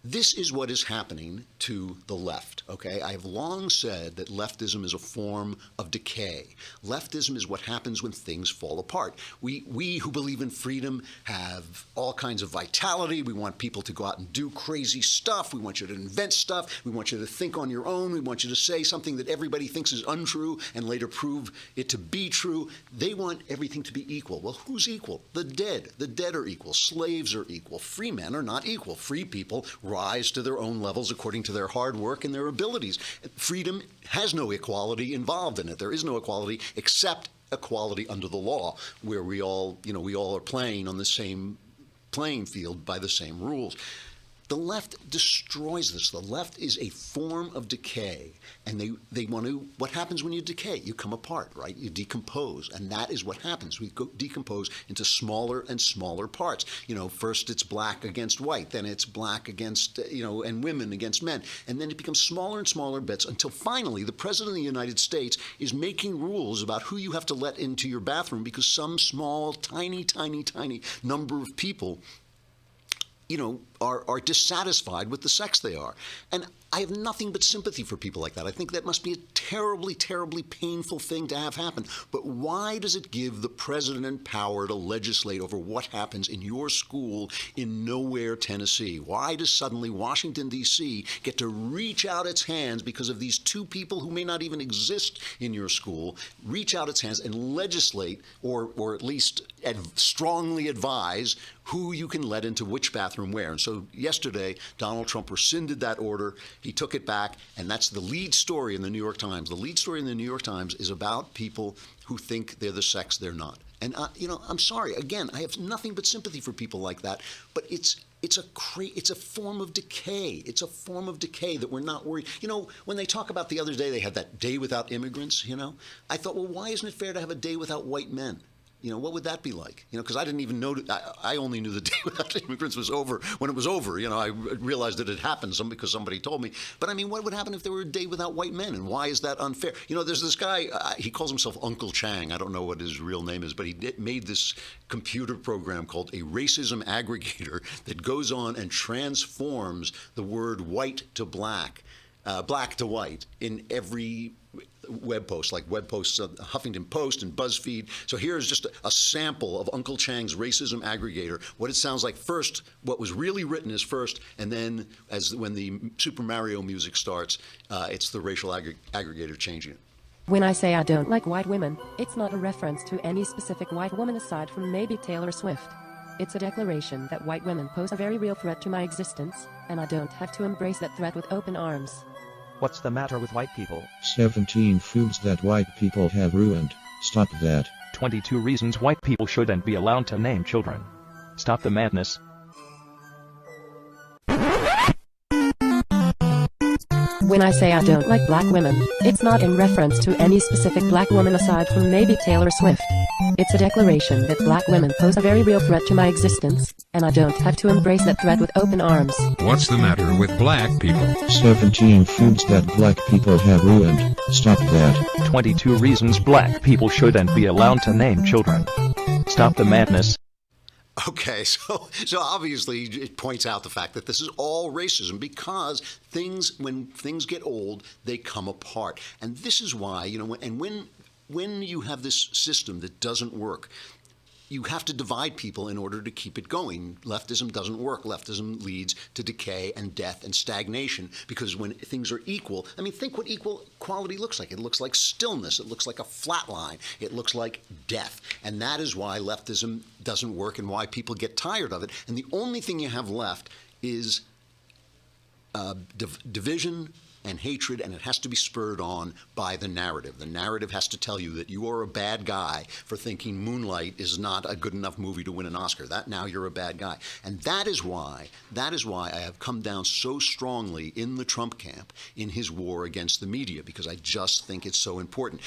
This is what is happening to the left, okay? I have long said that leftism is a form of decay. Leftism is what happens when things fall apart. We who believe in freedom have all kinds of vitality. We want people to go out and do crazy stuff. We want you to invent stuff. We want you to think on your own. We want you to say something that everybody thinks is untrue and later prove it to be true. They want everything to be equal. Well, who's equal? The dead. The dead are equal. Slaves are equal. Free men are not equal. Free people rise to their own levels according to their hard work and their abilities. Freedom has no equality involved in it. There is no equality except equality under the law, where we all are playing on the same playing field by the same rules. The left destroys this. The left is a form of decay, and they want to. What happens when you decay? You come apart, right? You decompose, and that is what happens. We decompose into smaller and smaller parts. First it's black against white, then it's black against and women against men, and then it becomes smaller and smaller bits until finally the President of the United States is making rules about who you have to let into your bathroom because some small, tiny number of people are dissatisfied with the sex they are. And I have nothing but sympathy for people like that. I think that must be a terribly, terribly painful thing to have happen. But why does it give the president power to legislate over what happens in your school in nowhere, Tennessee? Why does suddenly Washington, D.C. get to reach out its hands because of these two people who may not even exist in your school, reach out its hands and legislate or at least strongly advise who you can let into which bathroom where? And so yesterday, Donald Trump rescinded that order. He took it back, and that's the lead story in the New York Times. The lead story in the New York Times is about people who think they're the sex they're not. And, I'm sorry. Again, I have nothing but sympathy for people like that. But it's a form of decay. It's a form of decay that we're not worried. When they talk about the other day, they had that day without immigrants, I thought, well, why isn't it fair to have a day without white men? What would that be like? Because I didn't even know. I only knew the day without immigrants was over when it was over. I realized that it happened because somebody told me. But I mean, what would happen if there were a day without white men? And why is that unfair? There's this guy. He calls himself Uncle Chang. I don't know what his real name is, but he made this computer program called a racism aggregator that goes on and transforms the word white to black, black to white in every web posts, like web posts of Huffington Post and BuzzFeed. So here's just a sample of Uncle Chang's racism aggregator. What it sounds like first, what was really written is first, and then when the Super Mario music starts, it's the racial aggregator changing it. When I say I don't like white women, it's not a reference to any specific white woman aside from maybe Taylor Swift. It's a declaration that white women pose a very real threat to my existence, and I don't have to embrace that threat with open arms. What's the matter with white people? 17 foods that white people have ruined. Stop that. 22 reasons white people shouldn't be allowed to name children. Stop the madness. When I say I don't like black women, it's not in reference to any specific black woman aside from maybe Taylor Swift. It's a declaration that black women pose a very real threat to my existence, and I don't have to embrace that threat with open arms. What's the matter with black people? 17 foods that black people have ruined. Stop that. 22 reasons black people shouldn't be allowed to name children. Stop the madness. Okay, so obviously it points out the fact that this is all racism because when things get old, they come apart. And this is why, when you have this system that doesn't work, you have to divide people in order to keep it going. Leftism doesn't work. Leftism leads to decay and death and stagnation because when things are equal, think what equality looks like. It looks like stillness. It looks like a flat line. It looks like death. And that is why leftism doesn't work and why people get tired of it. And the only thing you have left is division and hatred, and it has to be spurred on by the narrative. The narrative has to tell you that you are a bad guy for thinking Moonlight is not a good enough movie to win an Oscar. That now you're a bad guy. And that is why I have come down so strongly in the Trump camp in his war against the media, because I just think it's so important.